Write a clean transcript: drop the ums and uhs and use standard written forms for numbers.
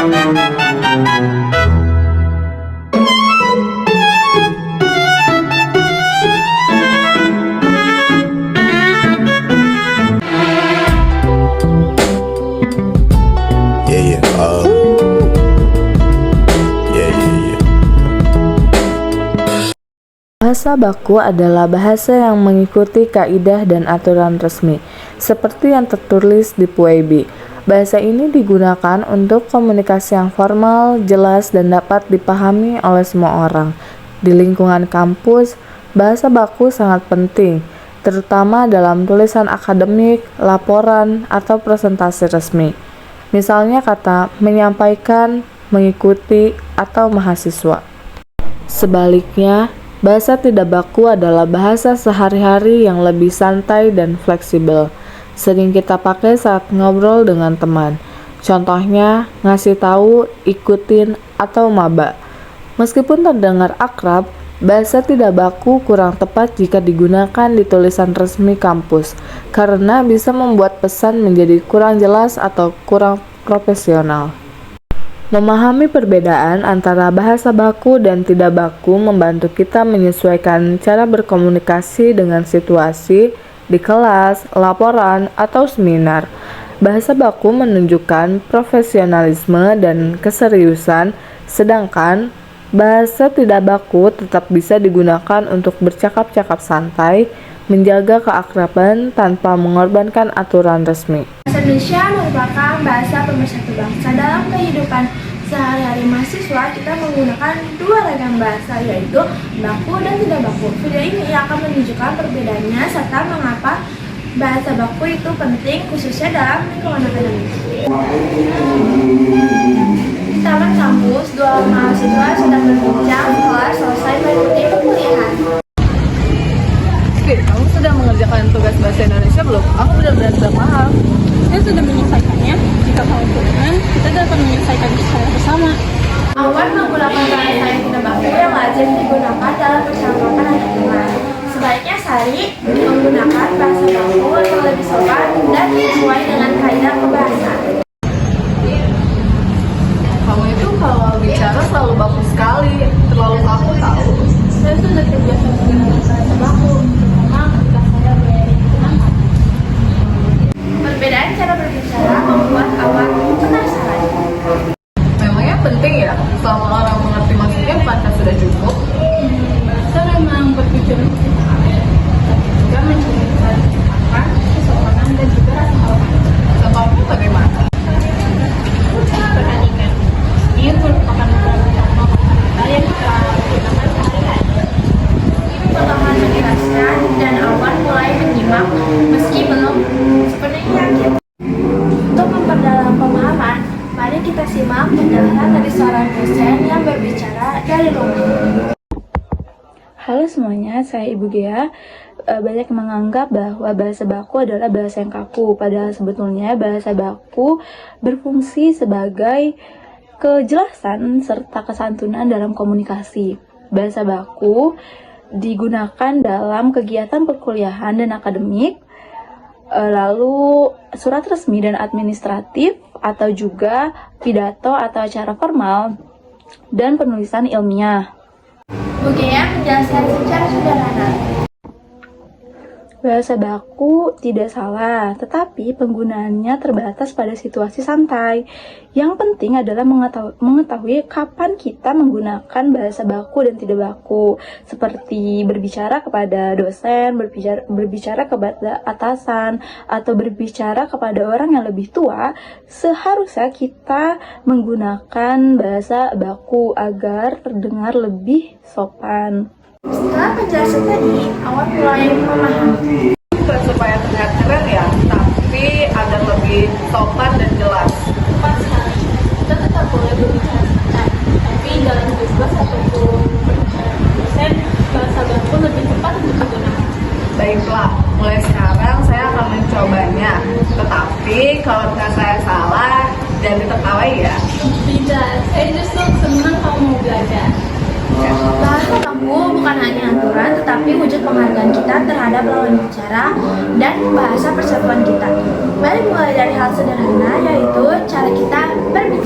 Bahasa baku adalah bahasa yang mengikuti kaidah dan aturan resmi, seperti yang tertulis di PUEB. Bahasa ini digunakan untuk komunikasi yang formal, jelas, dan dapat dipahami oleh semua orang. Di lingkungan kampus, bahasa baku sangat penting, terutama dalam tulisan akademik, laporan, atau presentasi resmi. Misalnya kata menyampaikan, mengikuti, atau mahasiswa. Sebaliknya, bahasa tidak baku adalah bahasa sehari-hari yang lebih santai dan fleksibel. Sering kita pakai saat ngobrol dengan teman. Contohnya, ngasih tahu, ikutin, atau maba. Meskipun terdengar akrab, bahasa tidak baku kurang tepat jika digunakan di tulisan resmi kampus, karena bisa membuat pesan menjadi kurang jelas atau kurang profesional. Memahami perbedaan antara bahasa baku dan tidak baku membantu kita menyesuaikan cara berkomunikasi dengan situasi di kelas, laporan, atau seminar. Bahasa baku menunjukkan profesionalisme dan keseriusan, sedangkan bahasa tidak baku tetap bisa digunakan untuk bercakap-cakap santai, menjaga keakraban tanpa mengorbankan aturan resmi. Bahasa Indonesia merupakan bahasa pemersatu bangsa. Dalam kehidupan sehari-hari mahasiswa, kita menggunakan dua ragam bahasa, yaitu baku dan tidak baku. Video ini akan menunjukkan perbedaannya serta mengapa bahasa baku itu penting, khususnya dalam lingkungan akademik. Di taman kampus, dua mahasiswa sedang berbincang setelah selesai mengikuti perkuliahan. Kamu sudah mengerjakan tugas bahasa Indonesia belum? Aku benar-benar tidak paham. Saya sudah menyelesaikannya. Jika kamu berkenan, kita dapat menyelesaikan secara bersama. Awan menggunakan bahasa yang tidak baku yang lazim digunakan dalam percakapan antar teman. Sebaiknya Sari menggunakan bahasa baku yang lebih sopan dan sesuai dengan kaidah pembahasan. Kamu itu kalau bicara selalu baku sekali, terlalu kaku tahu. Saya sudah terbiasa dengan bahasa baku, terutama ketika saya berkenalan. Perbedaan cara berbicara membuat Awan penasaran. Memangnya penting ya? Selama orang mengerti maksudnya, bukankah sudah cukup? Saya memang berpikir tapi juga menceritakan kecepatan, kesopanan, dan juga rasa hormat. Contohnya bagaimana? Perhatikan, ini merupakan beberapa contoh kata yang kita gunakan sehari-hari. Perlahan menjelaskan dan Awan mulai menyimak meski belum sepenuhnya yakin. Untuk memperdalam pemahaman, mari kita simak penjelasan dari seorang dosen yang berbicara dari rumah. Halo semuanya, saya Ibu Gea. Banyak menganggap bahwa bahasa baku adalah bahasa yang kaku, padahal sebetulnya bahasa baku berfungsi sebagai kejelasan serta kesantunan dalam komunikasi. Bahasa baku digunakan dalam kegiatan perkuliahan dan akademik, lalu surat resmi dan administratif, atau juga pidato atau acara formal, dan penulisan ilmiah. Bu Gea menjelaskan secara sederhana. Bahasa baku tidak salah, tetapi penggunaannya terbatas pada situasi santai. Yang penting adalah mengetahui kapan kita menggunakan bahasa baku dan tidak baku, seperti berbicara kepada dosen, berbicara kepada atasan, atau berbicara kepada orang yang lebih tua. Seharusnya kita menggunakan bahasa baku agar terdengar lebih sopan. Setelah penjelasan tadi, Awan mulai memahami. Bukan supaya terlihat keren ya, tapi agar lebih sopan dan jelas. Tepat sekali. Kita tetap boleh berbicara santai, tapi dalam tugas ataupun berbicara dosen, bahasa baku lebih tepat untuk digunakan. Baiklah, mulai sekarang saya akan mencobanya. Tetapi kalau ternyata saya salah, jangan ditertawai ya. Tidak, saya justru senang kamu mau belajar. Bahasa baku bukan hanya aturan, tetapi wujud penghargaan kita terhadap lawan bicara dan bahasa persatuan kita. Mari mulai dari hal sederhana, yaitu cara kita berbicara.